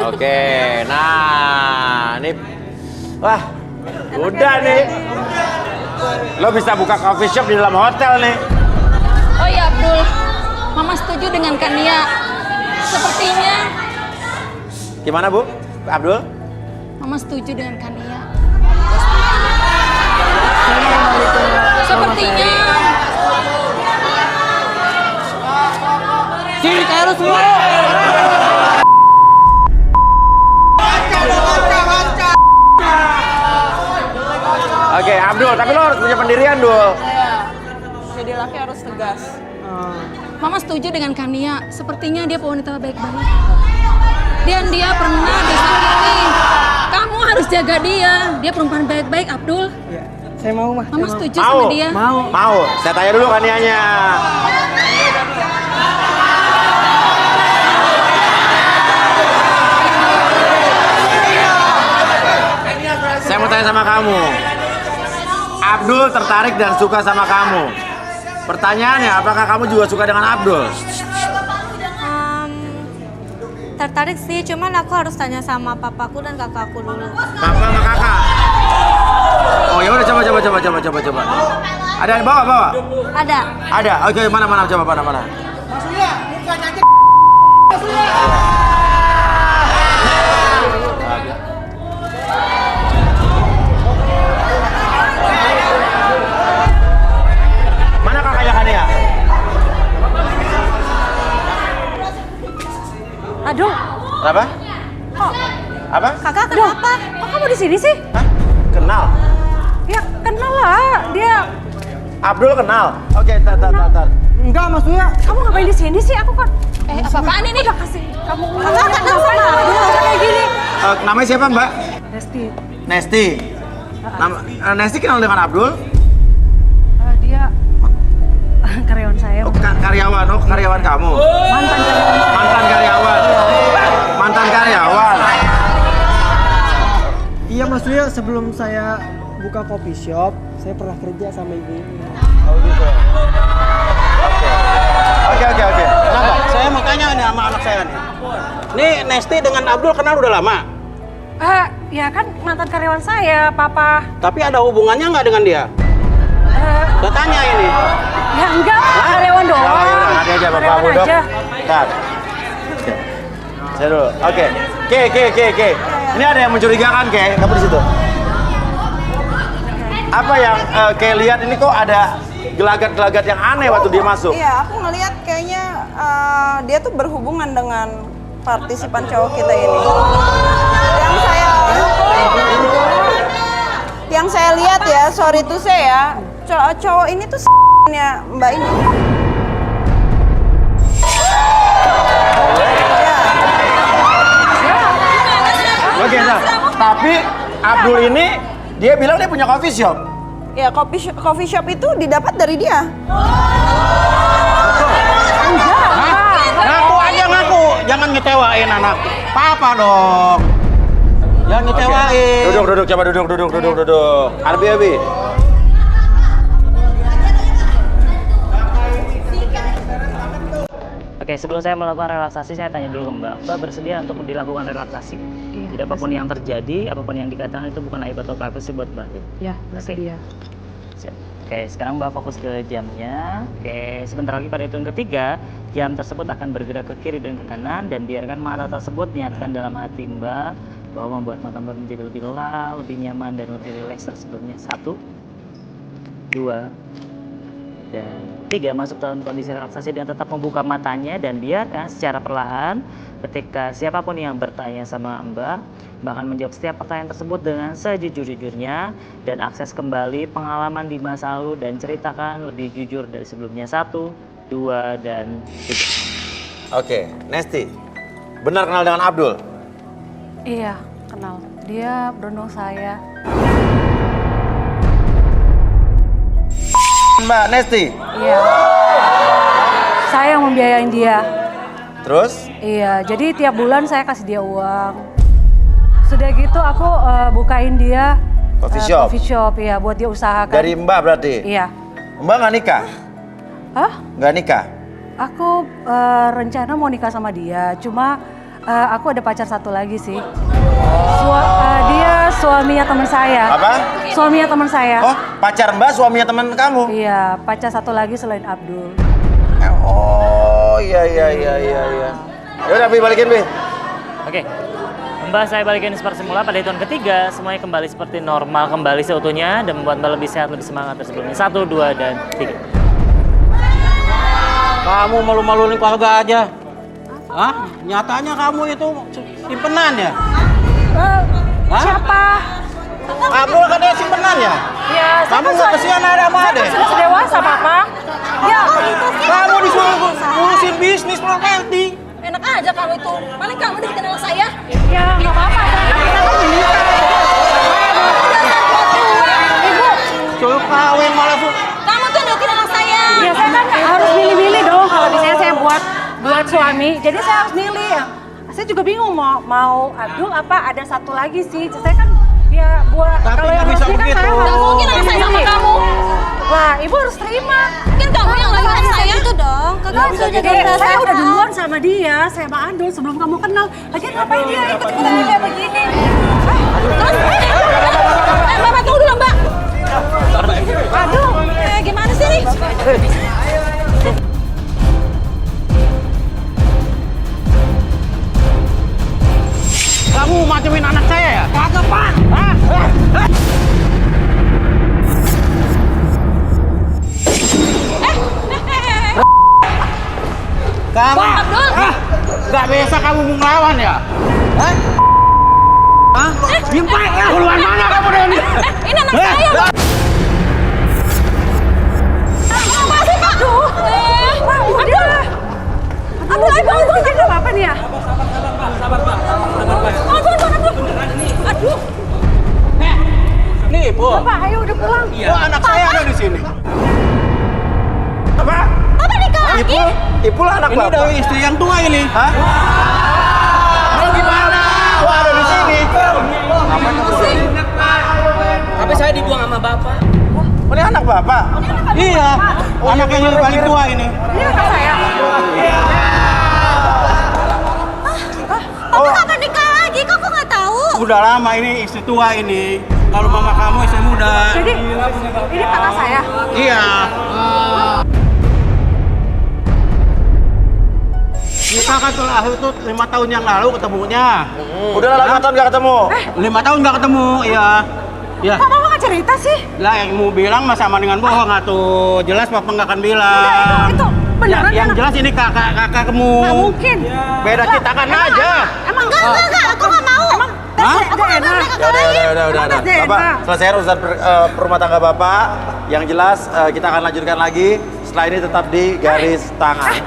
Oke, nah ini, wah, udah nih. Lo bisa buka coffee shop di dalam hotel nih. Oh iya Abdul, Mama setuju dengan Kania. Sepertinya. Gimana Bu, Abdul? Mama setuju dengan Kania. Sepertinya. Sini kayak semua. Oke, Abdul, tapi lo harus punya pendirian, Dul. Iya. Jadi laki harus tegas. Mama setuju dengan Kania. Sepertinya dia wanita baik-baik. Dan dia pernah disakiti. Kamu harus jaga dia. Dia perempuan baik-baik, Abdul. Ya, saya mau mah. Mama setuju Mau? sama dia. Mau. Saya tanya dulu Kanianya. Saya mau tanya sama kamu. Abdul tertarik dan suka sama kamu. Pertanyaannya, apakah kamu juga suka dengan Abdul? Tertarik sih, cuman aku harus tanya sama papaku dan kakakku dulu. Papa sama kakak. Oh ya udah coba. Ada di bawah? Ada. Ada. Oke, mana coba mana. Maksudnya mukanya aja. Mana kakaknya Kania? Aduh, Apa? Apa? kakak kenapa? Kok kamu di sini sih? Hah? Kenal? Ya kenal lah, dia. Abdul kenal? Oke, tar. Enggak, maksudnya Kamu ngapain di sini sih? Aku kan. Apa-apaan ini? Udah kasih kamu. Kakak kenal sama aku kayak gini. Namanya siapa Mbak? Resti, Nesti. Nesti kenal dengan Abdul? dia karyawan saya. Oh, karyawan kamu? Mantan karyawan. iya maksudnya sebelum saya buka coffee shop, saya pernah kerja sama ibu ini. Oh gitu. Oke. Kenapa? Saya mau tanya nih sama anak saya nih. Nih Nesti dengan Abdul kenal udah lama. Ya kan mantan karyawan saya, Papa. Tapi ada hubungannya nggak dengan dia? Saya tanya ini. Ya enggak, karyawan doang. Ya udah, nanti aja Bapak Karyawan Budok. aja. Ntar. Oke. Saya dulu. Oke. Ke. Ini ada yang mencurigakan, Ke. Kamu di situ. Apa yang Ke lihat ini kok ada gelagat-gelagat yang aneh waktu dia masuk? Iya, aku ngelihat kayaknya dia tuh berhubungan dengan partisipan cowok kita ini. Yang saya lihat ya, sorry to say ya, cowok ini tuh nya Mbak ini. Oke, tapi Abdul ini dia bilang dia punya coffee shop. Ya, coffee shop itu didapat dari dia. Ngaku aja ngaku, jangan ngecewain anak papa dong. Jangan ngecewain. Duduk, coba duduk. Abi. Oke, sebelum saya melakukan relaksasi, saya tanya dulu ke Mbak. Mbak bersedia untuk dilakukan relaksasi? Jadi apapun yang terjadi, apapun yang dikatakan itu bukan aib atau privasi buat Mbak. Ya, bersedia. Siap. Oke, sekarang Mbak fokus ke jamnya. Oke, sebentar lagi pada hitungan ketiga, jam tersebut akan bergerak ke kiri dan ke kanan, dan biarkan mata tersebut niatkan dalam hati Mbak bahwa membuat mata Mbak menjadi lebih lelah, lebih nyaman, dan lebih rileks tersebutnya. 1, 2, dan 3. Masuk dalam kondisi relaksasi dan tetap membuka matanya, dan biarkan secara perlahan ketika siapapun yang bertanya sama Mbak akan menjawab setiap pertanyaan tersebut dengan sejujur-jujurnya dan akses kembali pengalaman di masa lalu dan ceritakan lebih jujur dari sebelumnya. 1, 2, dan 3. Oke, Nesti. Benar kenal dengan Abdul? Iya, kenal. Dia berundung saya. Mbak Nesti. Iya. Saya yang membiayain dia. Terus? Iya, jadi tiap bulan saya kasih dia uang. Sudah gitu aku bukain dia Coffee shop ya, buat dia usahakan. Dari Mbak berarti? Iya. Mbak nggak nikah? Hah? Nggak nikah? Aku rencana mau nikah sama dia, cuma Aku ada pacar satu lagi sih. Dia suaminya teman saya. Apa? Suaminya teman saya. Oh, pacar Mbak suaminya teman kamu? Iya, pacar satu lagi selain Abdul. Oh, iya. Yaudah, Bi, balikin, Bi. Oke. Mbak saya balikin seperti semula pada hitungan ketiga, semuanya kembali seperti normal, kembali seutuhnya dan membuat Mbak lebih sehat, lebih semangat dari sebelumnya. 1, 2, dan 3. Kamu malu-maluin keluarga aja. Hah? Nyatanya kamu itu simpenan ya? Hah? Siapa? Abdul katanya simpenan ya? Ya, Kamu nggak kesian ada sama saya adek? kan sudah dewasa, Papa. Ya, Kamu disuruh ngurusin bisnis properti. Enak aja kamu itu. Paling kamu deketin anak saya. ya nggak apa-apa. Kita kan menikah. Ibu, Suruh kawin malah Kamu tuh deketin anak saya. ya saya kan harus milih-milih dong kalau misalnya saya buat suami. Jadi saya harus milih. Saya juga bingung mau Abdul apa ada satu lagi sih. Saya kan ya buat Tapi kalau nggak yang bisa resmi kan begitu. saya Nggak harus mungkin anak saya sama milih. kamu. Wah, ibu harus terima. Mungkin kamu yang lagi anak saya. Itu dong, kakak bisa Jadi saya udah duluan sama dia, saya sama Abdul sebelum kamu kenal. Lagian ngapain dia ikut-ikutan kayak begini? Bapak tunggu dulu, Mbak. Aduh, gimana sih nih? kamu macumin anak saya ya? Kagak, Pak. Hah? Kamu Abdul. nggak biasa kamu mau ngelawan ya? Hah? Hah? Gimpai ya? Keluar mana kamu dari ini? Ini anak saya, Mbak. Apa sih, Pak? Aduh. Abdul. Abdul, ayo bangun, bangun. Nggak apa-apa nih ya? Aduh. Nih, Bu. Pak, ayo udah pulang. Oh, anak saya ada di sini. Apa? Apa nikah lagi? Ibu lah anak Ini Bapak. dari istri yang tua ini. Hah? Mau gimana? Wah, ada di sini. Tapi saya dibuang sama bapak. Oh, ini anak Bapak? Iya, anak yang paling tua ini. Ini anak saya. Papa kapan nikah lagi? Kok aku nggak tahu? Udah lama ini istri tua ini. Kalau mama kamu istri muda. Jadi, ini kakak saya. Iya. Kita kan telah itu 5 tahun yang lalu ketemunya. Udah lah 5 tahun gak ketemu. 5 tahun nggak ketemu, iya. Ya. Kok mama nggak cerita sih? Lah yang mau bilang mah sama dengan bohong atuh. Jelas papa nggak akan bilang. Itu beneran yang anak- jelas ini kakak kamu. Nggak mungkin. Beda citakan aja. Emang Enggak, aku nggak mau. Emang Hah? nggak enak. Udah. Ada Bapak, enak. selesai urusan rumah tangga Bapak. Yang jelas kita akan lanjutkan lagi. Setelah ini tetap di garis tangan.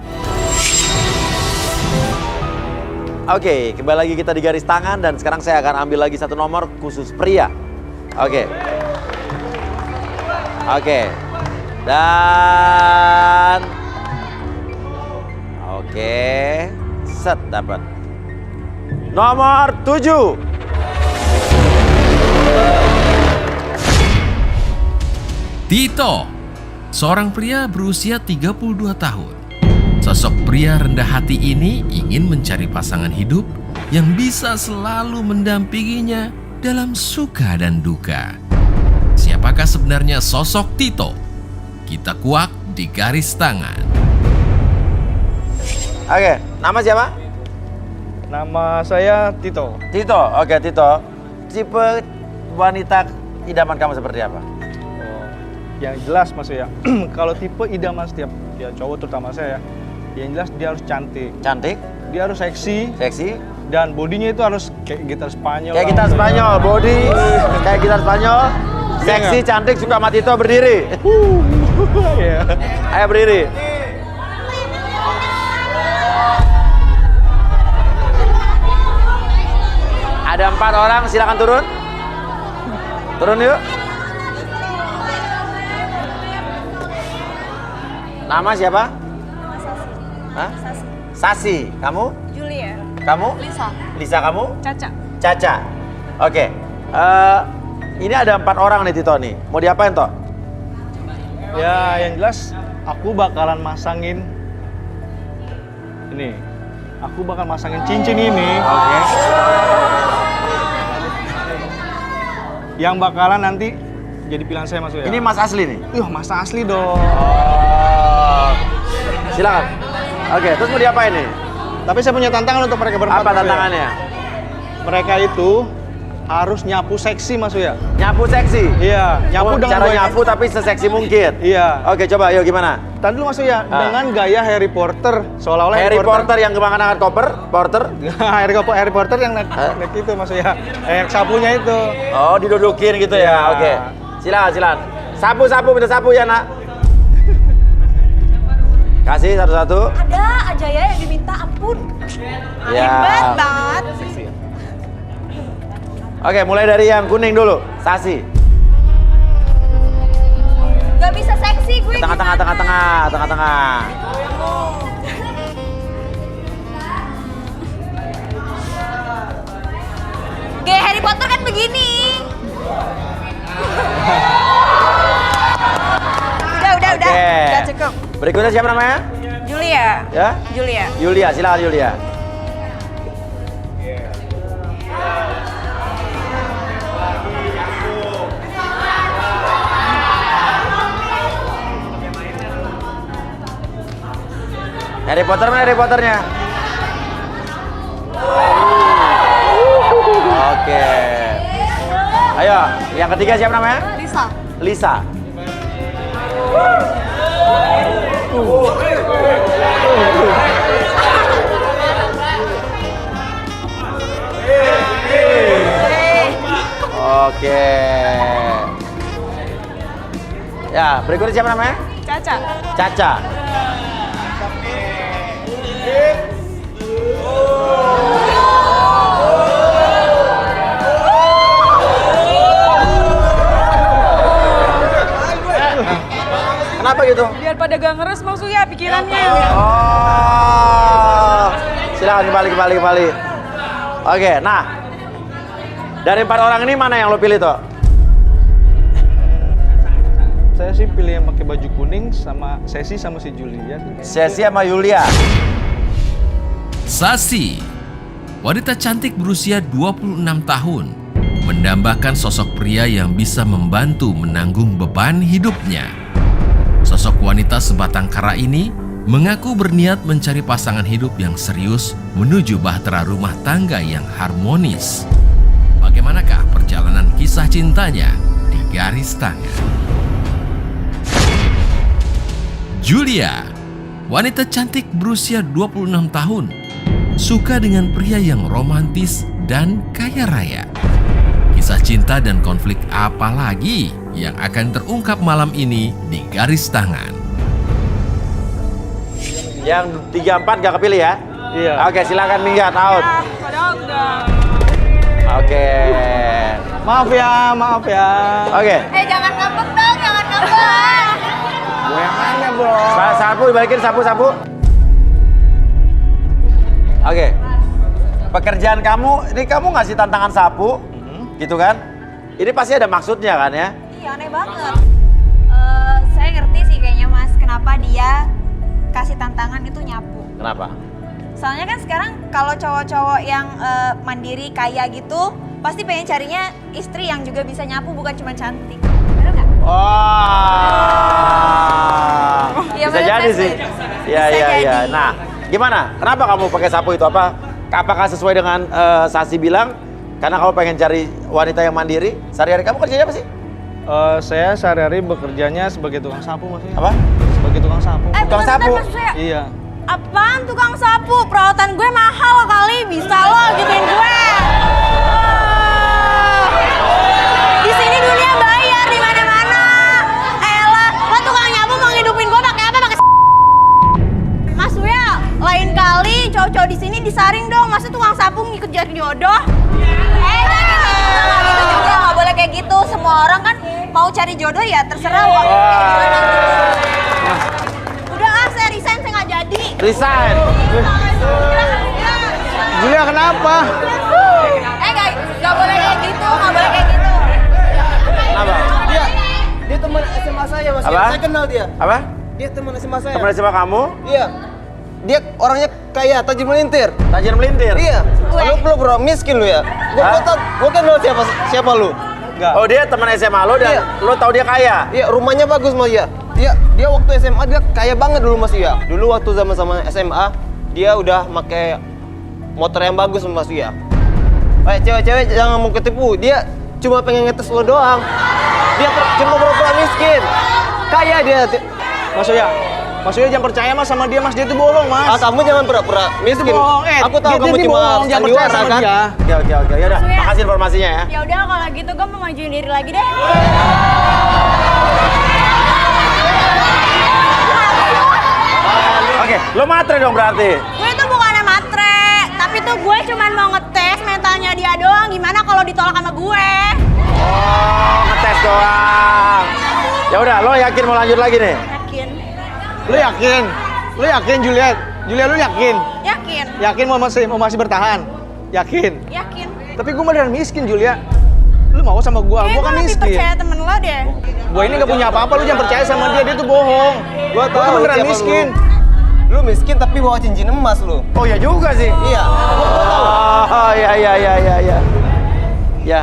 Oke, kembali lagi kita di garis tangan dan sekarang saya akan ambil lagi satu nomor khusus pria. Oke. Dan set dapat. Nomor 7. Tito, seorang pria berusia 32 tahun. Sosok pria rendah hati ini ingin mencari pasangan hidup yang bisa selalu mendampinginya dalam suka dan duka. Siapakah sebenarnya sosok Tito? Kita kuak di garis tangan. Oke, nama siapa? Nama saya Tito. Tito. Oke, Tito. Tipe wanita idaman kamu seperti apa? Yang jelas maksudnya, kalau tipe idaman setiap ya cowok terutama saya, yang jelas dia harus cantik, Cantik, dia harus seksi, seksi, dan bodinya itu harus kayak gitar Spanyol. kayak lah, gitar maksudnya. Spanyol, body kayak gitar Spanyol, seksi, cantik, suka sama Tito, berdiri. Iya. Ayo berdiri. Ada 4 orang, silakan turun. Turun yuk. Nama siapa? Hah? Sasi. Kamu? Julia. Kamu? Lisa. Lisa, kamu? Caca. Caca. Oke. Ini ada 4 orang nih Tito nih. Mau diapain Toh? Ya yang jelas aku bakalan masangin ini aku bakal masangin cincin ini. Oke. Yang bakalan nanti jadi pilihan saya Mas Uya. Ini mas asli nih? Ih, mas asli dong. Silakan. Oke, terus mau diapain nih? Tapi saya punya tantangan untuk mereka berempat. Apa Mas Uya. tantangannya? Mereka itu harus nyapu seksi Mas Uya. Nyapu seksi? Iya, nyapu dengan cara gaya- nyapu tapi seseksi mungkin? Iya. Oke, coba yuk gimana? Tadi dulu Mas Uya, dengan gaya Harry Potter. Seolah-olah Harry Potter yang kemakan-makan koper? Porter? Harry Potter yang naik itu Mas Uya. Sapunya itu. Oh, didudukin gitu ya? Iya. Oke. Silakan. Sapu, minta sapu ya nak. Kasih satu-satu. Ada aja ya yang diminta, ampun. Ya. Hebat banget. Oke, mulai dari yang kuning dulu. Sasi. Gak bisa seksi gue. Tengah-tengah. Kayak Harry Potter kan begini. Udah Oke. cukup. Berikutnya siapa namanya? Julia. Ya? Julia. Yulia, silakan Yulia. Harry Potter mana Harry Potternya? Oke. Ayo, yang ketiga siapa namanya? Lisa. Lisa. Oke. Ya, berikutnya siapa namanya? Caca. Caca. Kenapa gitu? Biar pada gak ngeres Mas Uya pikirannya. Oh, silakan kembali. Oke, nah dari 4 orang ini mana yang lo pilih toh? Saya sih pilih yang pakai baju kuning sama Sesi sama si Julia. Sesi sama Yulia. Sasi, wanita cantik berusia 26 tahun, mendambakan sosok pria yang bisa membantu menanggung beban hidupnya. Sosok wanita sebatang kara ini mengaku berniat mencari pasangan hidup yang serius menuju bahtera rumah tangga yang harmonis. Bagaimanakah perjalanan kisah cintanya di Garis Tangan? Julia, wanita cantik berusia 26 tahun, suka dengan pria yang romantis dan kaya raya. Kisah cinta dan konflik apa lagi yang akan terungkap malam ini di Garis Tangan? Yang 3-4 gak kepilih ya? Iya. Oke, silakan minggat out. Oke. Maaf ya. Oke. Jangan ngambek dong, jangan ngambek. Goyangannya bro. Sapu dibalikin sapu. Oke. Pekerjaan kamu, ini kamu ngasih tantangan sapu, gitu kan? Ini pasti ada maksudnya kan ya? Iya, aneh banget. Saya ngerti sih kayaknya Mas, kenapa dia kasih tantangan itu nyapu. Kenapa? Soalnya kan sekarang kalau cowok-cowok yang mandiri kaya gitu, pasti pengen carinya istri yang juga bisa nyapu, bukan cuma cantik. Bener nggak? Wah. Iya, Bisa bener, jadi saya sih. setuju. Iya. Bisa jadi. Nah, gimana? Kenapa kamu pakai sapu itu? Apakah sesuai dengan Sasi bilang? Karena kamu pengen cari wanita yang mandiri? Sehari-hari kamu kerjanya apa sih? Saya sehari-hari bekerjanya sebagai tukang sapu Mas Uya. Apa? Sebagai tukang sapu. Tukang sapu? Iya. Apaan tukang sapu? Perawatan gue mahal kali, bisa lo gituin gue. Di sini dunia bayar di mana-mana. Elah, lo tukang nyapu mau ngidupin gue pakai apa? Pakai Mas Uya, lain kali cowok-cowok di sini disaring dong. Masa tukang sapu ngikut cari jodoh? Nggak gitu juga, nggak boleh kayak gitu. Semua orang kan mau cari jodoh ya terserah lo. Kayak gimana gitu. Udah saya resign, saya nggak jadi. Resign. Julia kenapa? Guys, nggak boleh kayak gitu, nggak boleh kayak gitu. Kenapa? Dia teman SMA saya Mas. Apa? Saya kenal dia. Apa? Dia teman SMA saya. Teman SMA kamu? Iya. dia orangnya kaya, tajir melintir. Tajir melintir? Iya. Lu pura miskin lu ya? Gua kenal siapa lu? Enggak. Oh, dia teman SMA lo dan lo tahu dia kaya? Iya, rumahnya bagus Mas ya. Dia waktu SMA dia kaya banget dulu Mas ya. Dulu waktu sama-sama SMA, dia udah pakai motor yang bagus Mas ya. Cewek-cewek jangan mau ketipu. Dia cuma pengen ngetes lo doang. Dia cuma pura-pura miskin. Kaya dia. Mas Uya jangan percaya Mas sama dia, Mas. Dia itu bohong, Mas. Kamu jangan pura-pura miskin. Itu bohong, Aku tahu dia kamu cuma bohong, jangan percaya sandiwara sama kan. dia. Oke. Ya udah, makasih informasinya ya. Ya udah kalau gitu gue mau majuin diri lagi deh. Oke, lo matre dong berarti. Gue itu bukannya matre, tapi tuh gue cuman mau ngetes mentalnya dia doang. Gimana kalau ditolak sama gue? Oh, ngetes doang. Ya udah, lo yakin mau lanjut lagi nih? Yakin? Lu yakin? Lu yakin, Juliet? Juliet, lu yakin? Yakin? Yakin mau masih bertahan? Yakin? Yakin? Tapi gue beneran miskin, Julia. Lu mau sama gua? Gua kan Gue lebih miskin. percaya temen lo deh. Gua ini gak punya apa-apa, lu jangan percaya sama dia tuh bohong. Gua Gua tahu beneran siapa miskin. Lu miskin tapi bawa cincin emas lu. Oh ya juga sih. Iya. Oh, ya. Ya,